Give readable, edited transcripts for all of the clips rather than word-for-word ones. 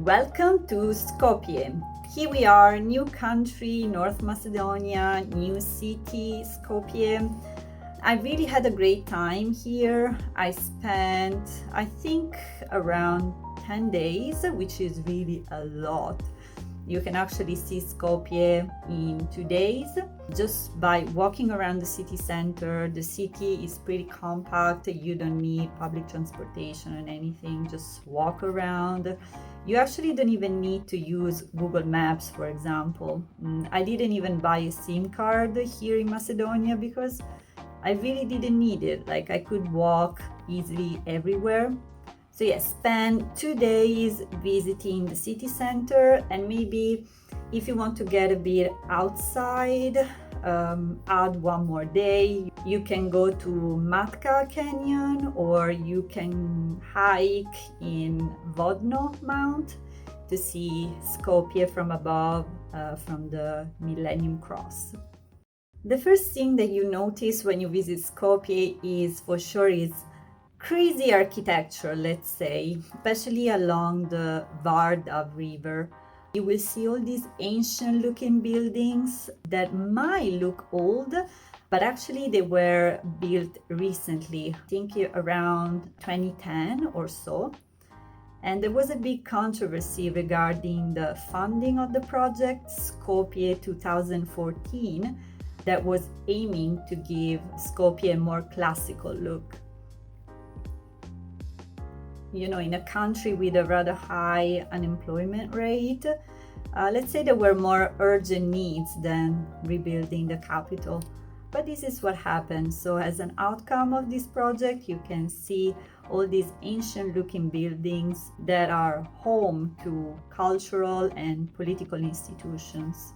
Welcome to Skopje. Here we are, new country, North Macedonia, new city, Skopje. I really had a great time here. I spent, I think, around 10 days, which is really a lot. You can actually see Skopje in 2 days just by walking around the city center. The city is pretty compact. You don't need public transportation or anything. Just walk around. You actually don't even need to use Google Maps, for example. I didn't even buy a SIM card here in Macedonia because I really didn't need it. Like, I could walk easily everywhere. So yes, spend 2 days visiting the city center, and maybe if you want to get a bit outside, add one more day. You can go to Matka Canyon, or you can hike in Vodno Mount to see Skopje from above, from the Millennium Cross. The first thing that you notice when you visit Skopje is for sure is crazy architecture, let's say, especially along the Varda River. You will see all these ancient looking buildings that might look old, but actually they were built recently, I think around 2010 or so. And there was a big controversy regarding the funding of the project, Skopje 2014, that was aiming to give Skopje a more classical look. You know, in a country with a rather high unemployment rate, let's say there were more urgent needs than rebuilding the capital. But this is what happened. So as an outcome of this project, you can see all these ancient looking buildings that are home to cultural and political institutions.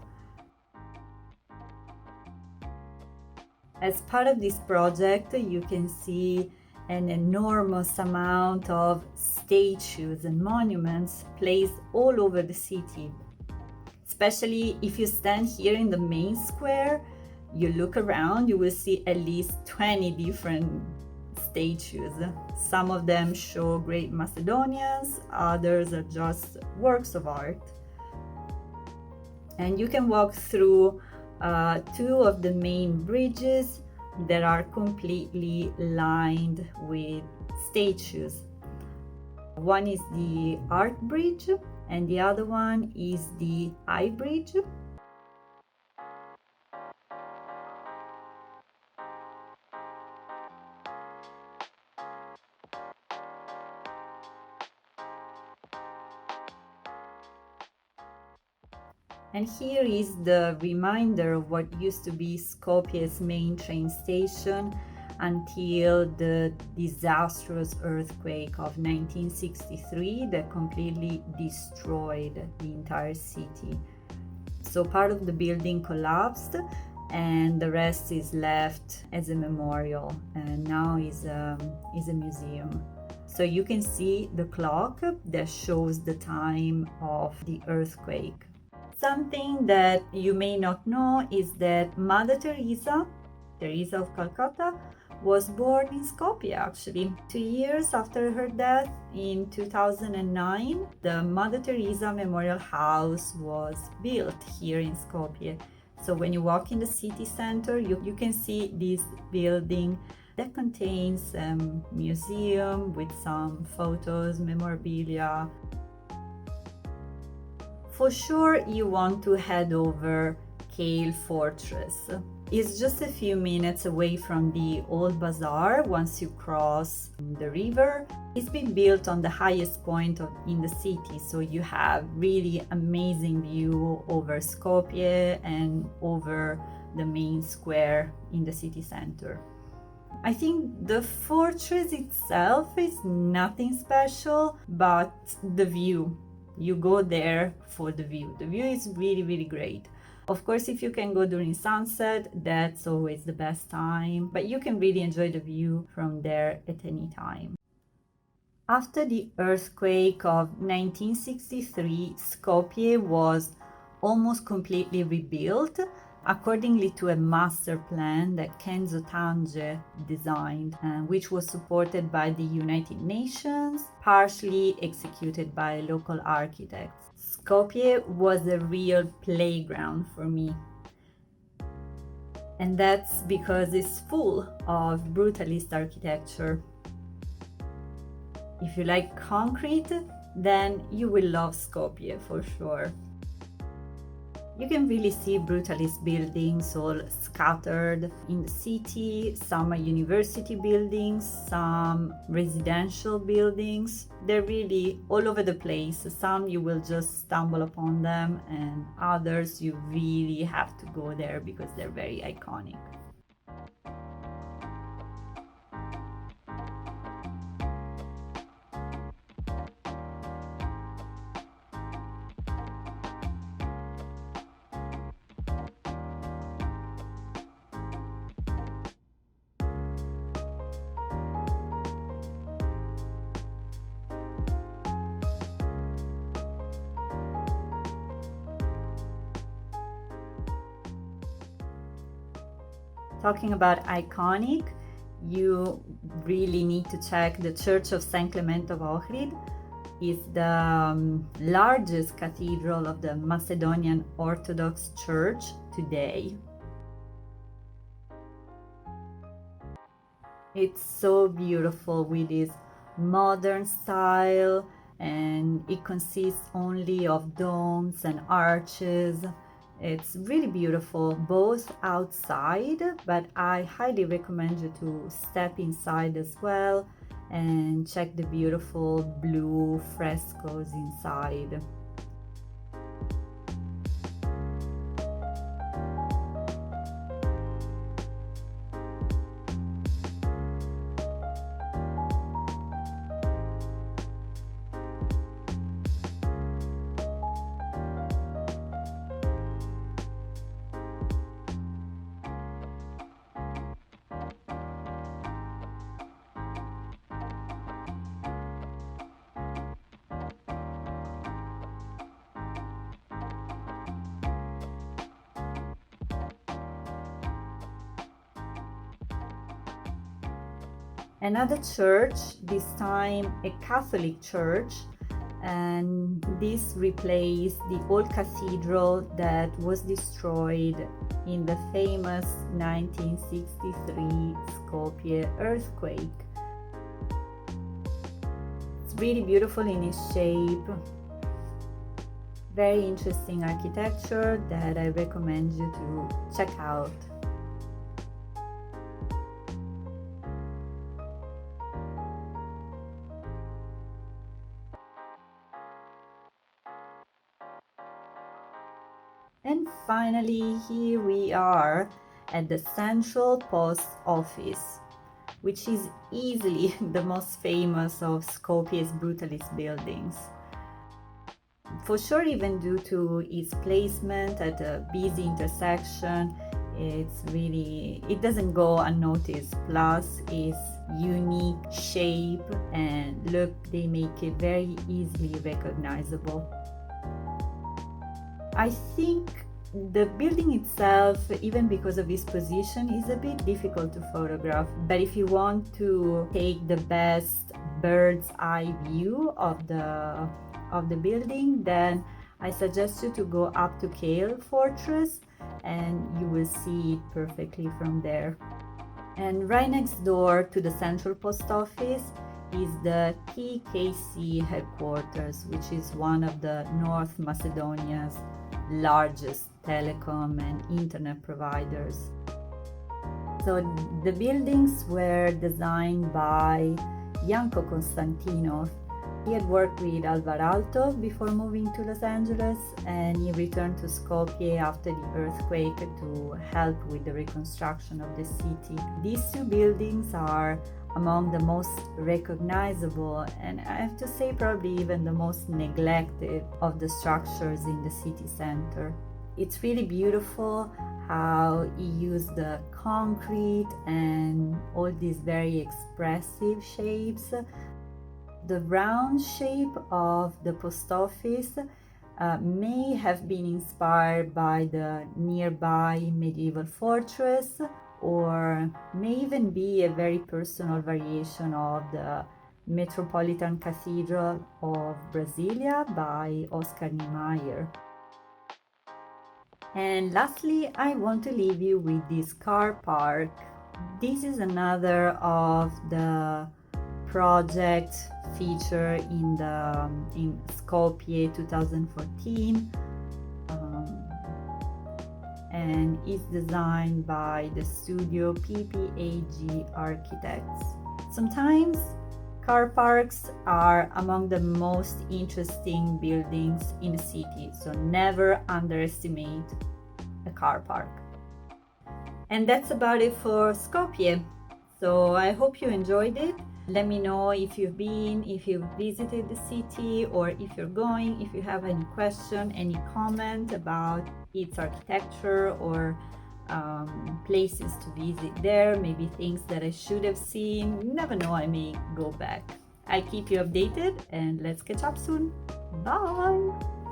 As part of this project, you can see an enormous amount of statues and monuments placed all over the city. Especially if you stand here in the main square, you look around, you will see at least 20 different statues. Some of them show great Macedonians, others are just works of art. And you can walk through 2 of the main bridges that are completely lined with statues. One is the Art Bridge and the other one is the Eye Bridge. And here is the reminder of what used to be Skopje's main train station until the disastrous earthquake of 1963 that completely destroyed the entire city. So part of the building collapsed and the rest is left as a memorial, and now is a museum. So you can see the clock that shows the time of the earthquake. Something that you may not know is that Mother Teresa of Calcutta, was born in Skopje actually. 2 years after her death in 2009, the Mother Teresa Memorial House was built here in Skopje. So when you walk in the city center, you can see this building that contains a museum with some photos, memorabilia. For sure, you want to head over Kale Fortress. It's just a few minutes away from the old bazaar once you cross the river. It's been built on the highest point in the city, so you have really amazing view over Skopje and over the main square in the city center. I think the fortress itself is nothing special, but the view. You go there for the view. The view is really, really great. Of course, if you can go during sunset, that's always the best time, but you can really enjoy the view from there at any time. After the earthquake of 1963, Skopje was almost completely rebuilt, accordingly to a master plan that Kenzo Tange designed, which was supported by the United Nations, partially executed by local architects. Skopje was a real playground for me. And that's because it's full of brutalist architecture. If you like concrete, then you will love Skopje for sure. You can really see brutalist buildings all scattered in the city. Some are university buildings, some residential buildings. They're really all over the place. Some you will just stumble upon them, and others you really have to go there because they're very iconic. Talking about iconic, you really need to check the Church of St. Clement of Ohrid. It's the largest cathedral of the Macedonian Orthodox Church today. It's so beautiful with this modern style, and it consists only of domes and arches. It's really beautiful, both outside, but I highly recommend you to step inside as well and check the beautiful blue frescoes inside. Another church, this time a Catholic church, and this replaced the old cathedral that was destroyed in the famous 1963 Skopje earthquake. It's really beautiful in its shape, very interesting architecture that I recommend you to check out. And finally, here we are at the Central Post Office, which is easily the most famous of Skopje's brutalist buildings. For sure, even due to its placement at a busy intersection, it doesn't go unnoticed. Plus, its unique shape and look, they make it very easily recognizable. I think the building itself, even because of its position, is a bit difficult to photograph. But if you want to take the best bird's eye view of the building, then I suggest you to go up to Kale Fortress and you will see it perfectly from there. And right next door to the Central Post Office is the TKC headquarters, which is one of the North Macedonia's largest telecom and internet providers. So the buildings were designed by Janko Konstantinov. He had worked with Alvarado before moving to Los Angeles, and he returned to Skopje after the earthquake to help with the reconstruction of the city. These two buildings are among the most recognizable, and I have to say probably even the most neglected of the structures in the city center. It's really beautiful how he used the concrete and all these very expressive shapes. The round shape of the post office may have been inspired by the nearby medieval fortress, or may even be a very personal variation of the Metropolitan Cathedral of Brasilia by Oscar Niemeyer. And lastly, I want to leave you with this car park. This is another of the project feature in Skopje 2014, and is designed by the studio Skopje Architects. Sometimes car parks are among the most interesting buildings in a city, so never underestimate a car park. And that's about it for Skopje. So I hope you enjoyed it. Let me know if you've been, if you've visited the city, or if you're going, if you have any question, any comment about its architecture, or places to visit there, maybe things that I should have seen. You never know, I may go back. I keep you updated, and let's catch up soon. Bye!